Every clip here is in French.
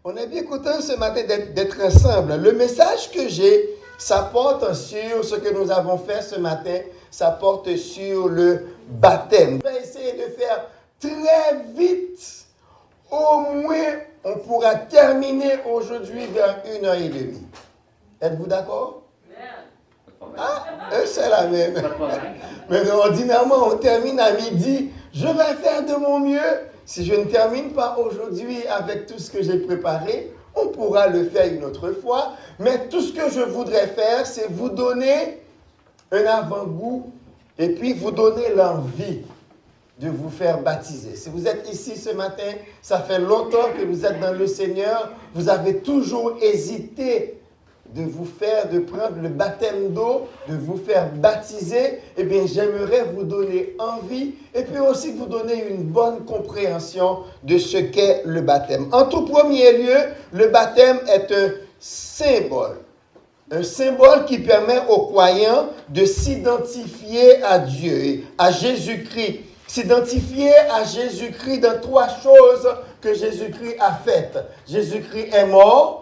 On est bien content ce matin d'être ensemble. Le message que j'ai, ça porte sur ce que nous avons fait ce matin, ça porte sur le baptême. On va essayer de faire très vite. Au moins, on pourra terminer aujourd'hui vers 1h30. Êtes-vous d'accord? Ah, c'est la même. Mais ordinairement, on termine à midi. Je vais faire de mon mieux. Si je ne termine pas aujourd'hui avec tout ce que j'ai préparé, on pourra le faire une autre fois. Mais tout ce que je voudrais faire, c'est vous donner un avant-goût et puis vous donner l'envie de vous faire baptiser. Si vous êtes ici ce matin, ça fait longtemps que vous êtes dans le Seigneur, vous avez toujours hésité de prendre le baptême d'eau, de vous faire baptiser, eh bien, j'aimerais vous donner envie et puis aussi vous donner une bonne compréhension de ce qu'est le baptême. En tout premier lieu, le baptême est un symbole. Un symbole qui permet aux croyants de s'identifier à Dieu et à Jésus-Christ. S'identifier à Jésus-Christ dans trois choses que Jésus-Christ a faites. Jésus-Christ est mort.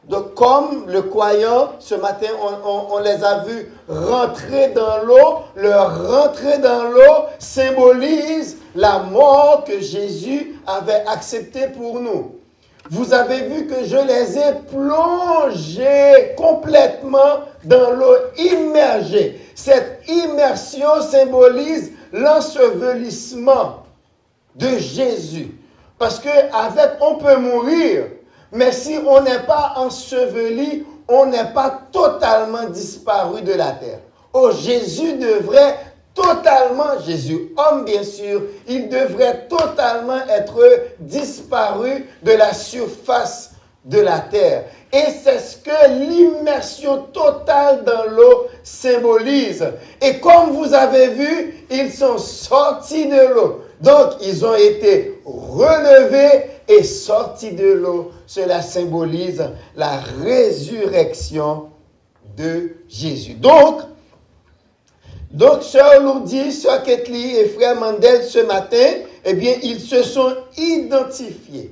Donc, comme le croyant, ce matin, on les a vus rentrer dans l'eau. Leur rentrée dans l'eau symbolise la mort que Jésus avait acceptée pour nous. Vous avez vu que je les ai plongés complètement dans l'eau, immergés. Cette immersion symbolise l'ensevelissement de Jésus. Parce qu'avec, on peut mourir. Mais si on n'est pas enseveli, on n'est pas totalement disparu de la terre. Oh, Jésus devrait totalement, Jésus, homme bien sûr, il devrait totalement être disparu de la surface de la terre. Et c'est ce que l'immersion totale dans l'eau symbolise. Et comme vous avez vu, ils sont sortis de l'eau. Donc, ils ont été relevés et sortis de l'eau. Cela symbolise la résurrection de Jésus. Donc, Sœur Lourdes, Sœur Ketli et Frère Mandel, ce matin, eh bien, ils se sont identifiés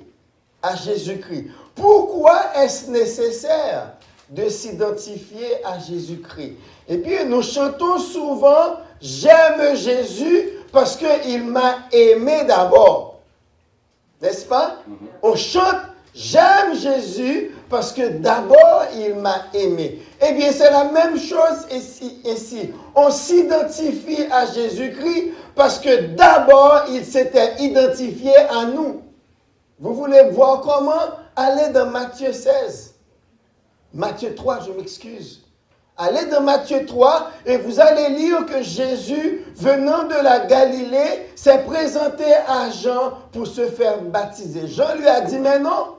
à Jésus-Christ. Pourquoi est-ce nécessaire de s'identifier à Jésus-Christ? Eh bien, nous chantons souvent « J'aime Jésus parce qu'il m'a aimé d'abord ». N'est-ce pas? On chante « J'aime Jésus parce que d'abord il m'a aimé ». Eh bien, c'est la même chose ici. On s'identifie à Jésus-Christ parce que d'abord il s'était identifié à nous. Vous voulez voir comment? Allez dans Matthieu 16. Matthieu 3, je m'excuse. Allez dans Matthieu 3 et vous allez lire que Jésus, venant de la Galilée, s'est présenté à Jean pour se faire baptiser. Jean lui a dit, mais non,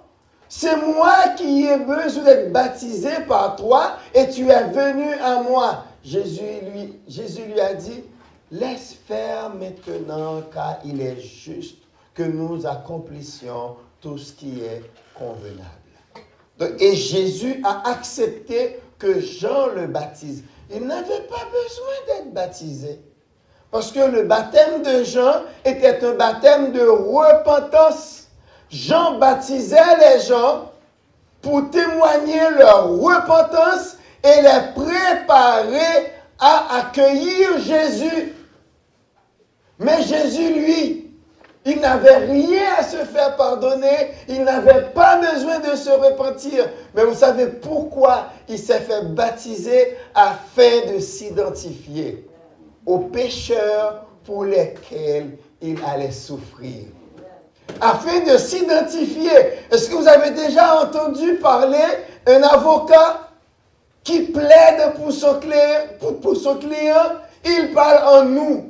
c'est moi qui ai besoin d'être baptisé par toi et tu es venu à moi. Jésus lui a dit, laisse faire maintenant car il est juste que nous accomplissions tout ce qui est convenable. Donc, et Jésus a accepté que Jean le baptise. Il n'avait pas besoin d'être baptisé. Parce que le baptême de Jean était un baptême de repentance. Jean baptisait les gens pour témoigner leur repentance et les préparer à accueillir Jésus. Mais Jésus, lui, il n'avait rien à se faire pardonner. Il n'avait pas besoin de se repentir. Mais vous savez pourquoi il s'est fait baptiser? Afin de s'identifier aux pécheurs pour lesquels il allait souffrir. Afin de s'identifier. Est-ce que vous avez déjà entendu parler d'un avocat qui plaide pour son client? Il parle en nous.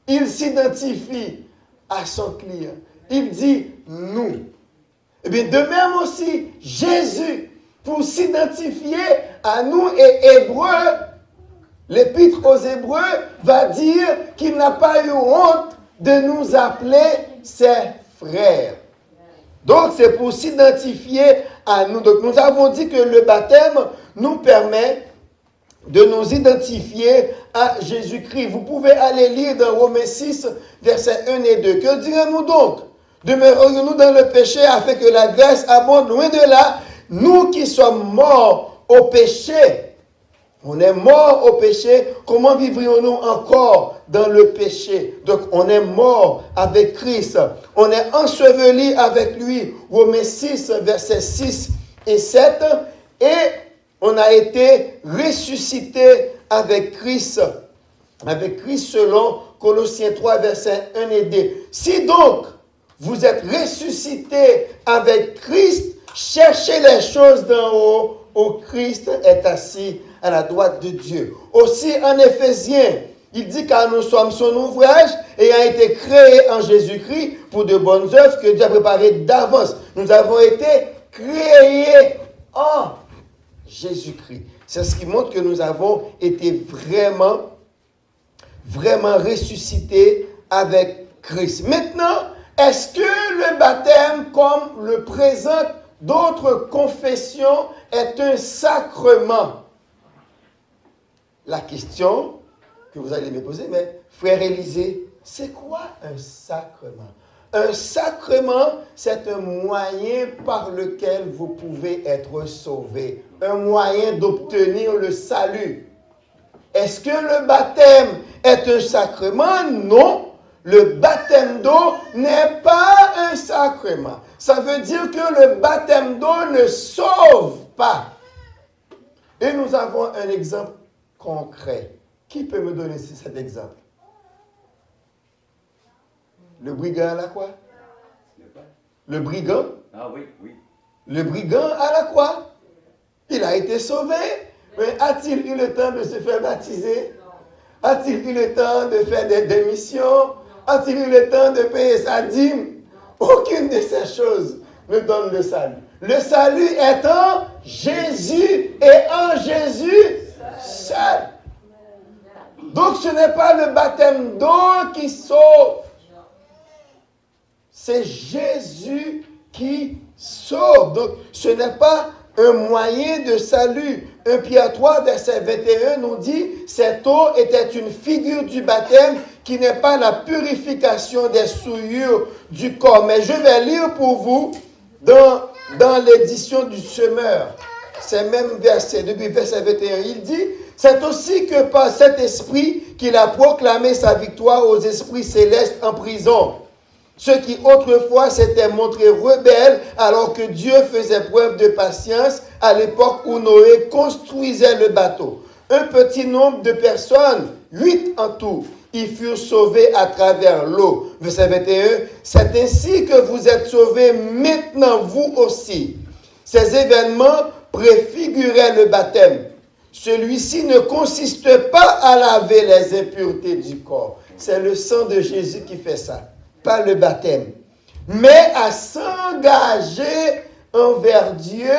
Il s'identifie à son client. Il dit nous. Eh bien, de même aussi, Jésus, pour s'identifier à nous et Hébreux, l'Épître aux Hébreux va dire qu'il n'a pas eu honte de nous appeler ses frères. Donc, c'est pour s'identifier à nous. Donc, nous avons dit que le baptême nous permet de nous identifier à Jésus-Christ. Vous pouvez aller lire dans Romains 6, versets 1 et 2. Que dirons-nous donc? Demeurons-nous dans le péché afin que la grâce abonde. Loin de là, nous qui sommes morts au péché, on est mort au péché, comment vivrions-nous encore dans le péché? Donc on est mort avec Christ, on est enseveli avec lui. Romains 6, versets 6 et 7, et on a été ressuscité avec Christ selon Colossiens 3, versets 1 et 2. Si donc vous êtes ressuscité avec Christ, cherchez les choses d'en haut, où Christ est assis à la droite de Dieu. Aussi en Éphésiens, il dit car nous sommes son ouvrage ayant été créés en Jésus-Christ pour de bonnes œuvres que Dieu a préparées d'avance. Nous avons été créés en Jésus-Christ. C'est ce qui montre que nous avons été vraiment ressuscités avec Christ. Maintenant, est-ce que le baptême, comme le présentent d'autres confessions, est un sacrement? La question que vous allez me poser, mais frère Élisée, c'est quoi un sacrement? Un sacrement, c'est un moyen par lequel vous pouvez être sauvé, un moyen d'obtenir le salut. Est-ce que le baptême est un sacrement? Non. Le baptême d'eau n'est pas un sacrement. Ça veut dire que le baptême d'eau ne sauve pas. Et nous avons un exemple concret. Qui peut me donner cet exemple? Le brigand à la croix? Le brigand? Ah oui, oui. Le brigand à la croix? Il a été sauvé. Mais a-t-il eu le temps de se faire baptiser? A-t-il eu le temps de faire des missions? A-t-il eu le temps de payer sa dîme? Aucune de ces choses ne donne le salut. Le salut est en Jésus et en Jésus seul. Donc ce n'est pas le baptême d'eau qui sauve. C'est Jésus qui sauve. Donc ce n'est pas un moyen de salut. 1 Pierre 3, verset 21 nous dit « Cette eau était une figure du baptême qui n'est pas la purification des souillures du corps. » Mais je vais lire pour vous dans l'édition du Semeur. C'est même verset, depuis verset 21, il dit « C'est aussi que par cet esprit qu'il a proclamé sa victoire aux esprits célestes en prison. » Ceux qui autrefois s'étaient montrés rebelles alors que Dieu faisait preuve de patience à l'époque où Noé construisait le bateau. Un petit nombre de personnes, 8 en tout, y furent sauvés à travers l'eau. Verset 21, c'est ainsi que vous êtes sauvés maintenant vous aussi. Ces événements préfiguraient le baptême. Celui-ci ne consiste pas à laver les impuretés du corps. C'est le sang de Jésus qui fait ça. Pas le baptême, mais à s'engager envers Dieu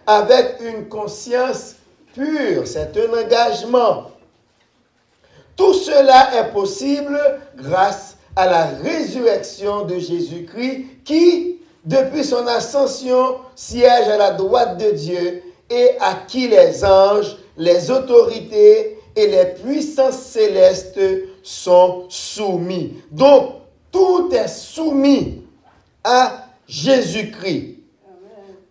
avec une conscience pure. C'est un engagement. Tout cela est possible grâce à la résurrection de Jésus-Christ qui, depuis son ascension, siège à la droite de Dieu et à qui les anges, les autorités et les puissances célestes sont soumis. Donc, tout est soumis à Jésus-Christ.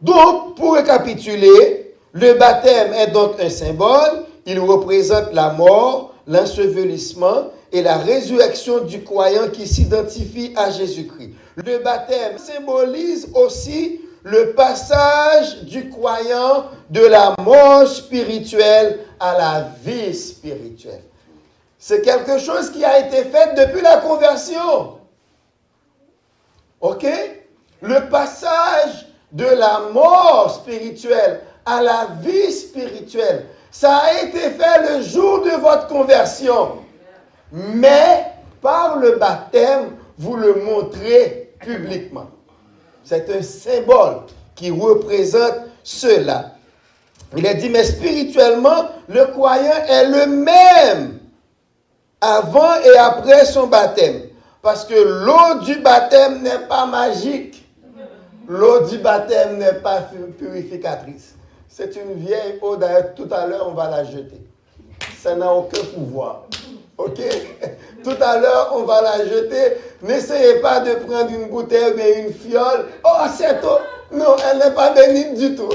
Donc, pour récapituler, le baptême est donc un symbole. Il représente la mort, l'ensevelissement et la résurrection du croyant qui s'identifie à Jésus-Christ. Le baptême symbolise aussi le passage du croyant de la mort spirituelle à la vie spirituelle. C'est quelque chose qui a été fait depuis la conversion. OK? Le passage de la mort spirituelle à la vie spirituelle, ça a été fait le jour de votre conversion. Mais par le baptême, vous le montrez publiquement. C'est un symbole qui représente cela. Il est dit, mais spirituellement, le croyant est le même avant et après son baptême. Parce que l'eau du baptême n'est pas magique. L'eau du baptême n'est pas purificatrice. C'est une vieille eau, d'ailleurs, tout à l'heure, on va la jeter. Ça n'a aucun pouvoir. Ok? Tout à l'heure, on va la jeter. N'essayez pas de prendre une bouteille ou une fiole. Oh, cette eau! Non, elle n'est pas bénite du tout.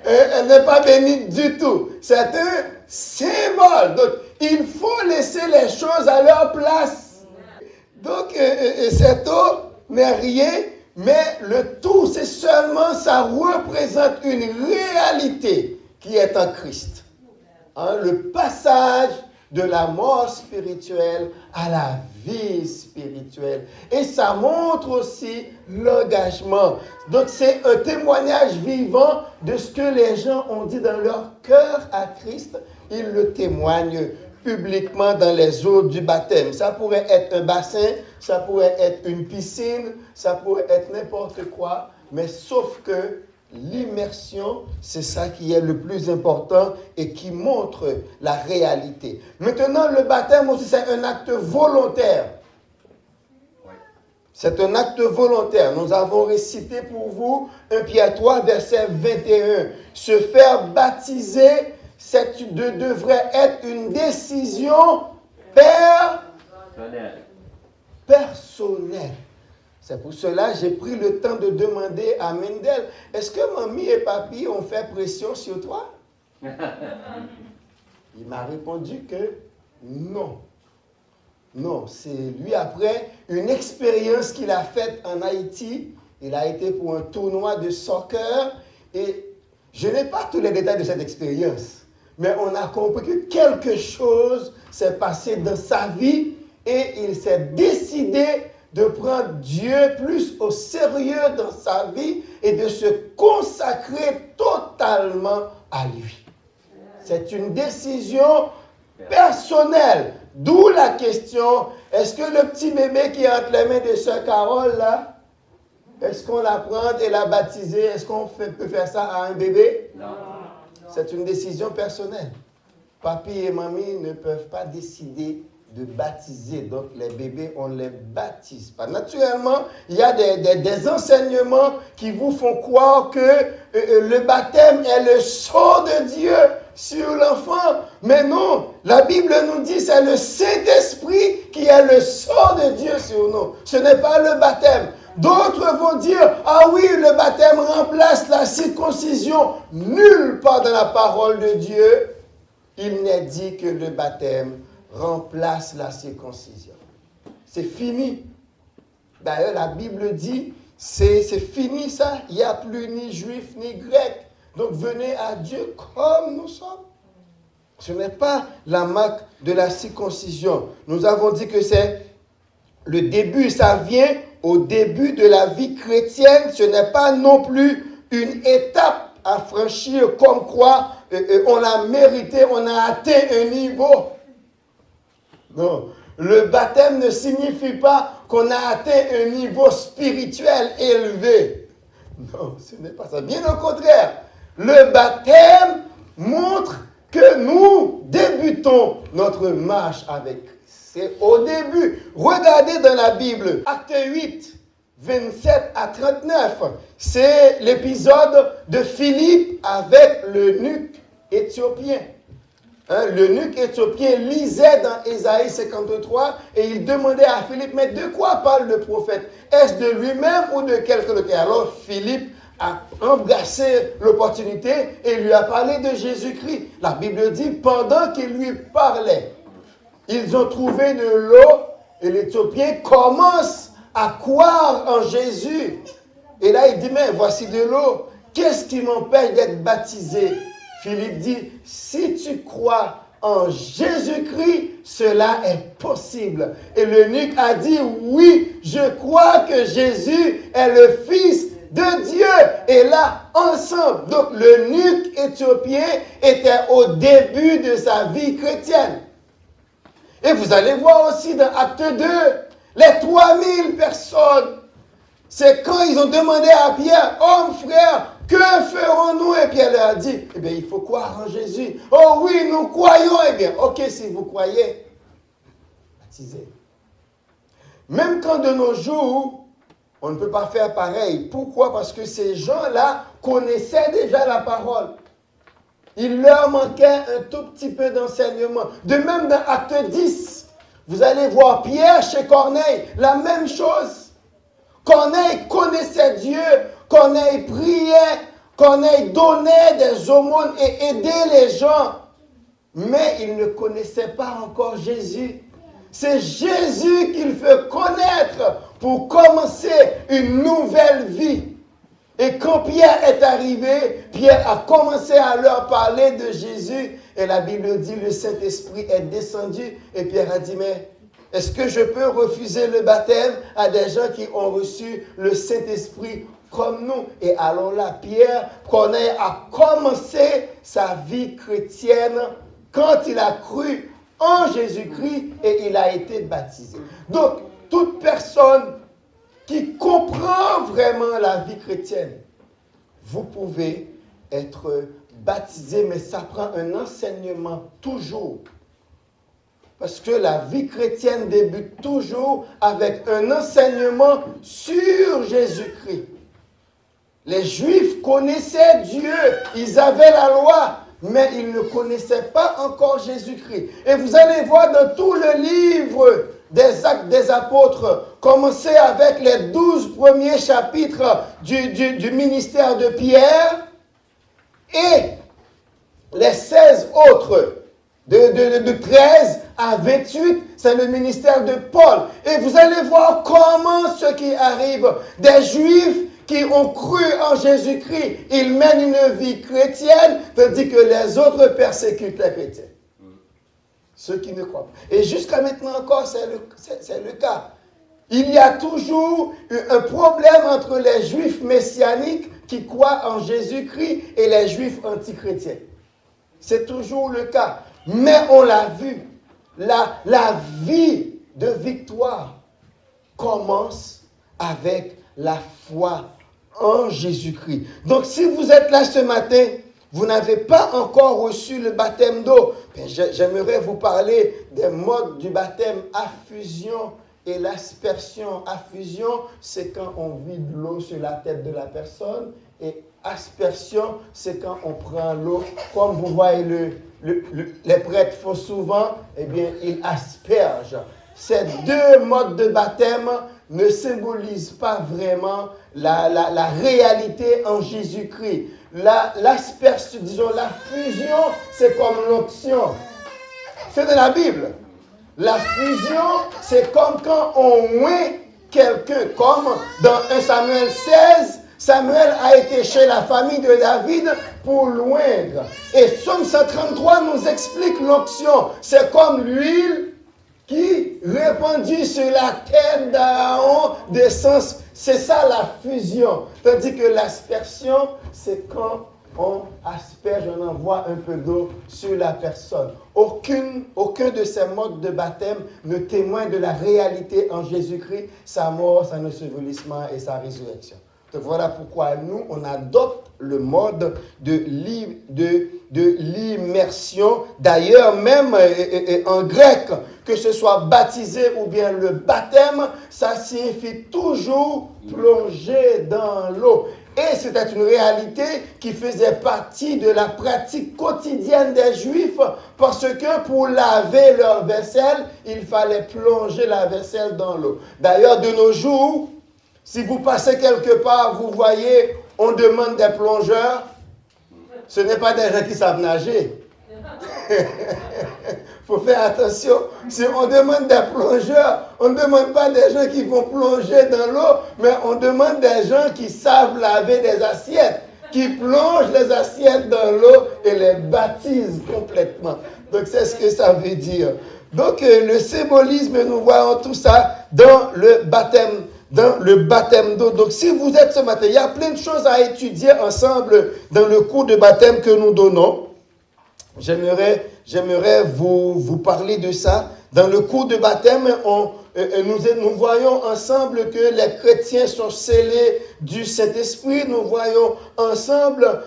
Elle n'est pas bénite du tout. C'est un symbole. Donc, il faut laisser les choses à leur place. Donc, cette eau n'est rien, mais le tout, c'est seulement, ça représente une réalité qui est en Christ. Hein, le passage de la mort spirituelle à la vie spirituelle. Et ça montre aussi l'engagement. Donc c'est un témoignage vivant de ce que les gens ont dit dans leur cœur à Christ. Ils le témoignent publiquement dans les eaux du baptême. Ça pourrait être un bassin, ça pourrait être une piscine, ça pourrait être n'importe quoi, mais sauf que l'immersion, c'est ça qui est le plus important et qui montre la réalité. Maintenant, le baptême aussi, c'est un acte volontaire. C'est un acte volontaire. Nous avons récité pour vous 1 Pierre 3, verset 21. Se faire baptiser, devrait être une décision personnelle. C'est pour cela que j'ai pris le temps de demander à Mendel, est-ce que mamie et papy ont fait pression sur toi? Il m'a répondu que non. Non, c'est lui après une expérience qu'il a faite en Haïti. Il a été pour un tournoi de soccer et je n'ai pas tous les détails de cette expérience. Mais on a compris que quelque chose s'est passé dans sa vie et il s'est décidé de prendre Dieu plus au sérieux dans sa vie et de se consacrer totalement à lui. C'est une décision personnelle. D'où la question, est-ce que le petit bébé qui est entre les mains de sœur Carole, là, est-ce qu'on la prend et la baptiser? Est-ce qu'on peut faire ça à un bébé? Non. C'est une décision personnelle. Papy et mamie ne peuvent pas décider de baptiser. Donc, les bébés, on ne les baptise pas. Naturellement, il y a des enseignements qui vous font croire que le baptême est le sceau de Dieu sur l'enfant. Mais non, la Bible nous dit que c'est le Saint-Esprit qui est le sceau de Dieu sur nous. Ce n'est pas le baptême. D'autres vont dire, ah oui, le baptême remplace la circoncision. Nulle part dans la parole de Dieu, il n'est dit que le baptême remplace la circoncision. C'est fini. D'ailleurs, la Bible dit, c'est fini ça. Il n'y a plus ni juif ni grec. Donc venez à Dieu comme nous sommes. Ce n'est pas la marque de la circoncision. Nous avons dit que c'est le début, ça vient au début de la vie chrétienne. Ce n'est pas non plus une étape à franchir comme quoi on a mérité, on a atteint un niveau. Non, le baptême ne signifie pas qu'on a atteint un niveau spirituel élevé. Non, ce n'est pas ça. Bien au contraire, le baptême montre que nous débutons notre marche avec Christ. C'est au début. Regardez dans la Bible, Acte 8, 27 à 39. C'est l'épisode de Philippe avec l'eunuque éthiopien. L'eunuque éthiopien lisait dans Ésaïe 53 et il demandait à Philippe, mais de quoi parle le prophète? Est-ce de lui-même ou de quelqu'un d'autre? Alors Philippe a embrassé l'opportunité et lui a parlé de Jésus-Christ. La Bible dit, pendant qu'il lui parlait, ils ont trouvé de l'eau et l'Éthiopien commence à croire en Jésus. Et là, il dit, mais voici de l'eau. Qu'est-ce qui m'empêche d'être baptisé? Philippe dit, si tu crois en Jésus-Christ, cela est possible. Et l'eunuque a dit, oui, je crois que Jésus est le Fils de Dieu. Et là, ensemble, donc l'eunuque éthiopien était au début de sa vie chrétienne. Et vous allez voir aussi dans Acte 2, les 3000 personnes. C'est quand ils ont demandé à Pierre, homme, frère, que ferons-nous? Et Pierre leur a dit, eh bien, il faut croire en Jésus. Oh oui, nous croyons. Eh bien, ok, si vous croyez, baptisez. Même quand de nos jours, on ne peut pas faire pareil. Pourquoi? Parce que ces gens-là connaissaient déjà la parole. Il leur manquait un tout petit peu d'enseignement. De même dans Acte 10, vous allez voir Pierre chez Corneille, la même chose. Corneille connaissait Dieu, Corneille priait, Corneille donnait des aumônes et aidait les gens. Mais il ne connaissait pas encore Jésus. C'est Jésus qu'il veut connaître pour commencer une nouvelle vie. Et quand Pierre est arrivé, Pierre a commencé à leur parler de Jésus. Et la Bible dit, le Saint-Esprit est descendu. Et Pierre a dit, mais est-ce que je peux refuser le baptême à des gens qui ont reçu le Saint-Esprit comme nous? Et alors là, Pierre, Corneille a commencé sa vie chrétienne quand il a cru en Jésus-Christ et il a été baptisé. Donc, toute personne qui comprend vraiment la vie chrétienne, vous pouvez être baptisé, mais ça prend un enseignement toujours. Parce que la vie chrétienne débute toujours avec un enseignement sur Jésus-Christ. Les Juifs connaissaient Dieu, ils avaient la loi, mais ils ne connaissaient pas encore Jésus-Christ. Et vous allez voir dans tout le livre des Actes des Apôtres, commencez avec les 12 premiers chapitres du ministère de Pierre et les 16 autres, de 13 à 28, c'est le ministère de Paul. Et vous allez voir comment ce qui arrive, des Juifs qui ont cru en Jésus-Christ, ils mènent une vie chrétienne, tandis que les autres persécutent les chrétiens. Ceux qui ne croient pas. Et jusqu'à maintenant encore, c'est le cas. Il y a toujours un problème entre les Juifs messianiques qui croient en Jésus-Christ et les Juifs antichrétiens. C'est toujours le cas. Mais on l'a vu, la vie de victoire commence avec la foi en Jésus-Christ. Donc si vous êtes là ce matin, vous n'avez pas encore reçu le baptême d'eau, j'aimerais vous parler des modes du baptême affusion et l'aspersion. Affusion, c'est quand on vide l'eau sur la tête de la personne, et aspersion, c'est quand on prend l'eau, comme vous voyez les prêtres font souvent, eh bien, ils aspergent. Ces deux modes de baptême ne symbolisent pas vraiment la réalité en Jésus-Christ. L'aspersion, disons, la fusion, c'est comme l'onction. C'est de la Bible. La fusion, c'est comme quand on oint quelqu'un, comme dans 1 Samuel 16, Samuel a été chez la famille de David pour l'oindre. Et Psaume 133 nous explique l'onction. C'est comme l'huile qui, répandue sur la tête d'Aaron, descend. C'est ça la fusion. Tandis que l'aspersion, c'est quand on asperge, on envoie un peu d'eau sur la personne. Aucun de ces modes de baptême ne témoigne de la réalité en Jésus-Christ, sa mort, son ensevelissement et sa résurrection. Donc voilà pourquoi nous, on adopte le mode de l'immersion. D'ailleurs, même en grec, que ce soit baptisé ou bien le baptême, ça signifie toujours plonger dans l'eau. Et c'était une réalité qui faisait partie de la pratique quotidienne des Juifs, parce que pour laver leur vaisselle, il fallait plonger la vaisselle dans l'eau. D'ailleurs, de nos jours, si vous passez quelque part, vous voyez, on demande des plongeurs. Ce n'est pas des gens qui savent nager. Il faut faire attention. Si on demande des plongeurs, on ne demande pas des gens qui vont plonger dans l'eau, mais on demande des gens qui savent laver des assiettes, qui plongent les assiettes dans l'eau et les baptisent complètement. Donc c'est ce que ça veut dire. Donc le symbolisme, nous voyons tout ça dans le baptême. Dans le baptême d'eau. Donc, si vous êtes ce matin, il y a plein de choses à étudier ensemble dans le cours de baptême que nous donnons. J'aimerais vous parler de ça. Dans le cours de baptême, nous voyons ensemble que les chrétiens sont scellés du Saint-Esprit. Nous voyons ensemble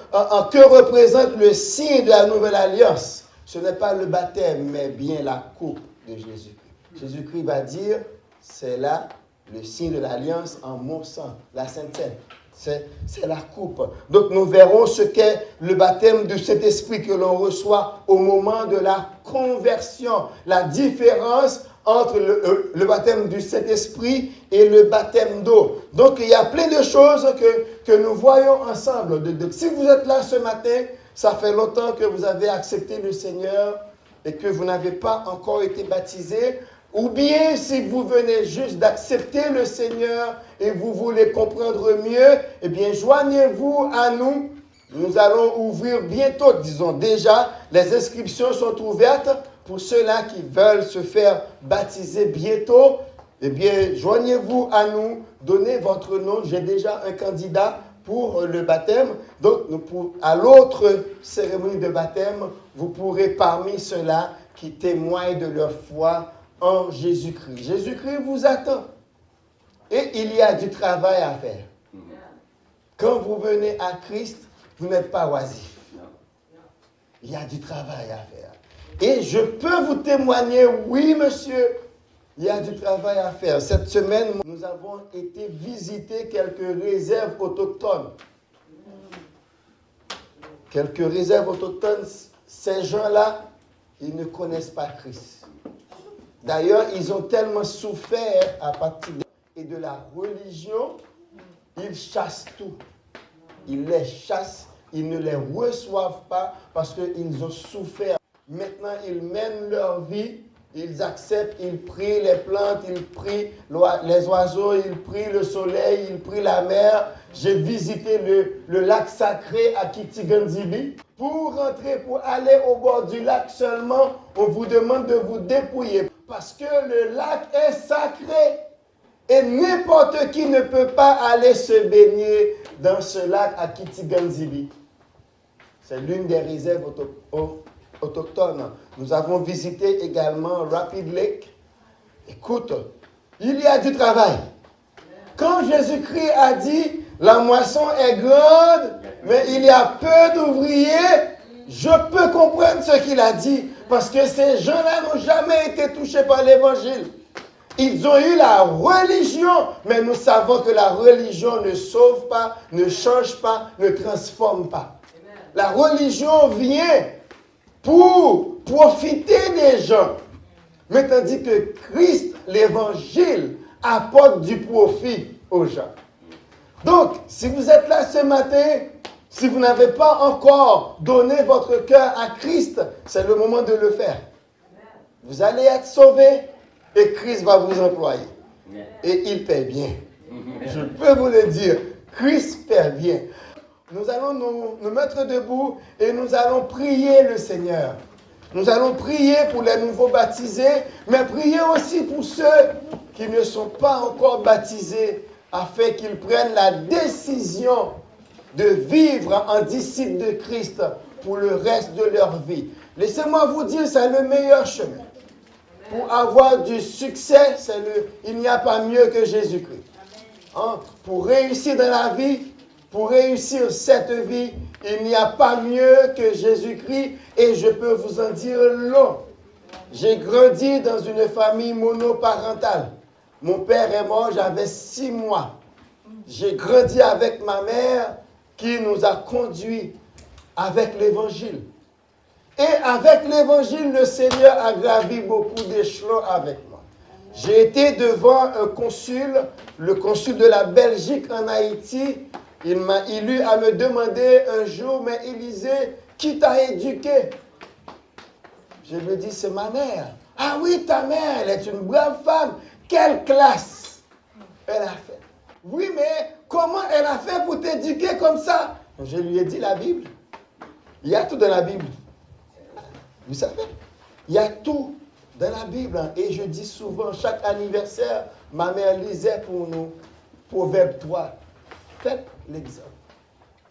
que représente le signe de la nouvelle alliance. Ce n'est pas le baptême, mais bien la coupe de Jésus-Christ. Jésus-Christ va dire, c'est là le signe de l'alliance en mon sang, la Sainte Seine. C'est la coupe. Donc nous verrons ce qu'est le baptême du Saint-Esprit que l'on reçoit au moment de la conversion. La différence entre le baptême du Saint-Esprit et le baptême d'eau. Donc il y a plein de choses que nous voyons ensemble. Donc, si vous êtes là ce matin, ça fait longtemps que vous avez accepté le Seigneur et que vous n'avez pas encore été baptisé, ou bien si vous venez juste d'accepter le Seigneur et vous voulez comprendre mieux, eh bien joignez-vous à nous. Nous allons ouvrir bientôt, disons déjà, les inscriptions sont ouvertes pour ceux-là qui veulent se faire baptiser bientôt. Eh bien, joignez-vous à nous, donnez votre nom. J'ai déjà un candidat pour le baptême. Donc, à l'autre cérémonie de baptême, vous pourrez parmi ceux-là qui témoignent de leur foi en Jésus-Christ. Jésus-Christ vous attend. Et il y a du travail à faire. Quand vous venez à Christ, vous n'êtes pas oisif. Il y a du travail à faire. Et je peux vous témoigner, oui monsieur, il y a du travail à faire. Cette semaine, nous avons été visiter quelques réserves autochtones. Quelques réserves autochtones, ces gens-là, ils ne connaissent pas Christ. D'ailleurs, ils ont tellement souffert à partir de la religion, ils chassent tout. Ils les chassent, ils ne les reçoivent pas parce qu'ils ont souffert. Maintenant, ils mènent leur vie, ils acceptent, ils prient les plantes, ils prient les oiseaux, ils prient le soleil, ils prient la mer. J'ai visité le lac sacré à Kitiganzibi. Pour rentrer, pour aller au bord du lac seulement, on vous demande de vous dépouiller parce que le lac est sacré. Et n'importe qui ne peut pas aller se baigner dans ce lac à Kitiganzibi. C'est l'une des réserves autochtones. Nous avons visité également Rapid Lake. Écoute, il y a du travail. Quand Jésus-Christ a dit, la moisson est grande, mais il y a peu d'ouvriers, je peux comprendre ce qu'il a dit, parce que ces gens-là n'ont jamais été touchés par l'évangile. Ils ont eu la religion, mais nous savons que la religion ne sauve pas, ne change pas, ne transforme pas. La religion vient pour profiter des gens. Mais tandis que Christ, l'évangile, apporte du profit aux gens. Donc, si vous êtes là ce matin, si vous n'avez pas encore donné votre cœur à Christ, c'est le moment de le faire. Vous allez être sauvés et Christ va vous employer. Et il paie bien. Je peux vous le dire, Christ paie bien. Nous allons nous mettre debout et nous allons prier le Seigneur. Nous allons prier pour les nouveaux baptisés, mais prier aussi pour ceux qui ne sont pas encore baptisés, afin qu'ils prennent la décision de vivre en disciples de Christ pour le reste de leur vie. Laissez-moi vous dire, c'est le meilleur chemin. Pour avoir du succès, il n'y a pas mieux que Jésus-Christ. Hein? Pour réussir dans la vie, pour réussir cette vie, il n'y a pas mieux que Jésus-Christ et je peux vous en dire long. J'ai grandi dans une famille monoparentale. Mon père est mort, j'avais 6 mois. J'ai grandi avec ma mère qui nous a conduits avec l'Évangile. Et avec l'Évangile, le Seigneur a gravi beaucoup d'échelons avec moi. J'ai été devant un consul, le consul de la Belgique en Haïti. Il eu à me demander un jour, mais Élisée, qui t'a éduqué? Je lui ai dit, c'est ma mère. Ah oui, ta mère, elle est une brave femme. Quelle classe elle a fait? Oui, mais comment elle a fait pour t'éduquer comme ça? Je lui ai dit la Bible. Il y a tout dans la Bible. Vous savez, il y a tout dans la Bible. Et je dis souvent, chaque anniversaire, ma mère lisait pour nous Proverbe 3. Faites l'exemple.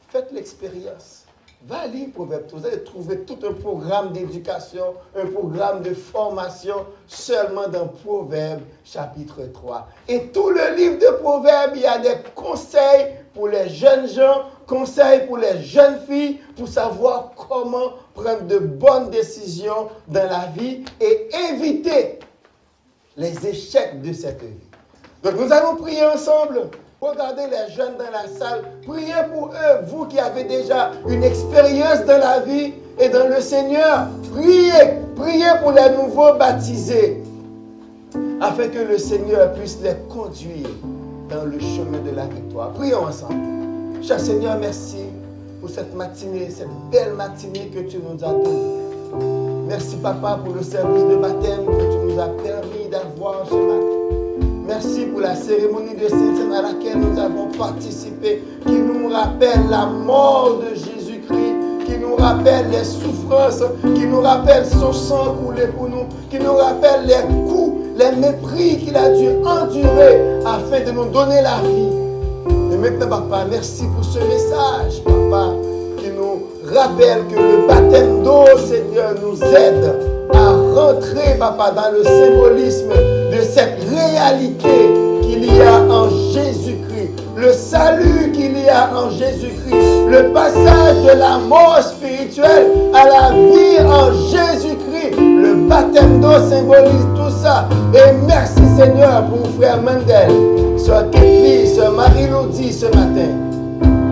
Faites l'expérience. Va lire Proverbe 3. Vous allez trouver tout un programme d'éducation, un programme de formation seulement dans Proverbe chapitre 3. Et tout le livre de Proverbe, il y a des conseils pour les jeunes gens, conseils pour les jeunes filles, pour savoir comment prendre de bonnes décisions dans la vie et éviter les échecs de cette vie. Donc nous allons prier ensemble. Regardez les jeunes dans la salle. Priez pour eux, vous qui avez déjà une expérience dans la vie et dans le Seigneur. Priez pour les nouveaux baptisés, afin que le Seigneur puisse les conduire dans le chemin de la victoire. Prions ensemble. Cher Seigneur, merci pour cette matinée, cette belle matinée que tu nous as donnée. Merci, Papa, pour le service de baptême que tu nous as permis d'avoir ce matin. Merci pour la cérémonie de Saint-Seine à laquelle nous avons participé, qui nous rappelle la mort de Jésus-Christ, qui nous rappelle les souffrances, qui nous rappelle son sang coulé pour nous, qui nous rappelle les coups, les mépris qu'il a dû endurer afin de nous donner la vie. Et maintenant, Papa, merci pour ce message, Papa, qui nous rappelle que le baptême d'eau, Seigneur, nous aide à rentrer, Papa, dans le symbolisme de cette réalité qu'il y a en Jésus-Christ, le salut qu'il y a en Jésus-Christ, le passage de la mort spirituelle à la vie en Jésus-Christ. Le baptême d'eau symbolise tout ça. Et merci, Seigneur, pour frère Mendel, sœur Ketli, sœur Marie-Lodi ce matin,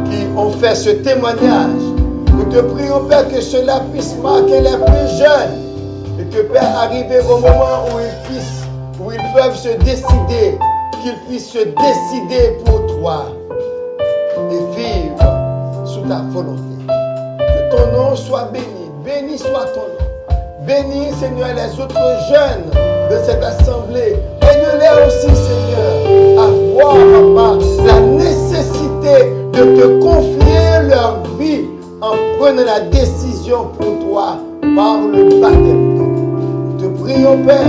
qui ont fait ce témoignage. Nous te prions, Père, que cela puisse marquer les plus jeunes. Et que, Père, arrivé au moment où ils peuvent se décider, qu'ils puissent se décider pour toi et vivre sous ta volonté. Que ton nom soit béni. Béni soit ton nom. Bénis, Seigneur, les autres jeunes de cette assemblée. Aide-les aussi, Seigneur, à voir, Papa, la nécessité de te confier leur vie en prenant la décision pour toi par le baptême d'eau. Nous te prions, Père,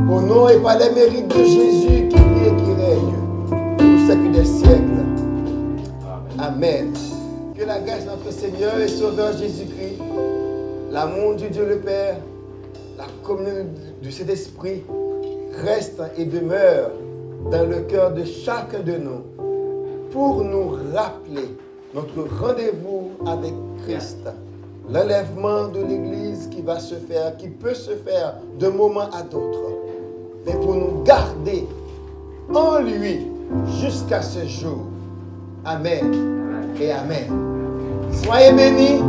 au nom et par les mérites de Jésus qui vit et qui règne au siècle des siècles. Amen. Que la grâce de notre Seigneur et Sauveur Jésus-Christ, l'amour du Dieu le Père, la communion du Saint-Esprit reste et demeure dans le cœur de chacun de nous pour nous rappeler notre rendez-vous avec Christ. L'enlèvement de l'Église qui va se faire, qui peut se faire de moment à d'autre, mais pour nous garder en lui jusqu'à ce jour. Amen et Amen. Soyez bénis.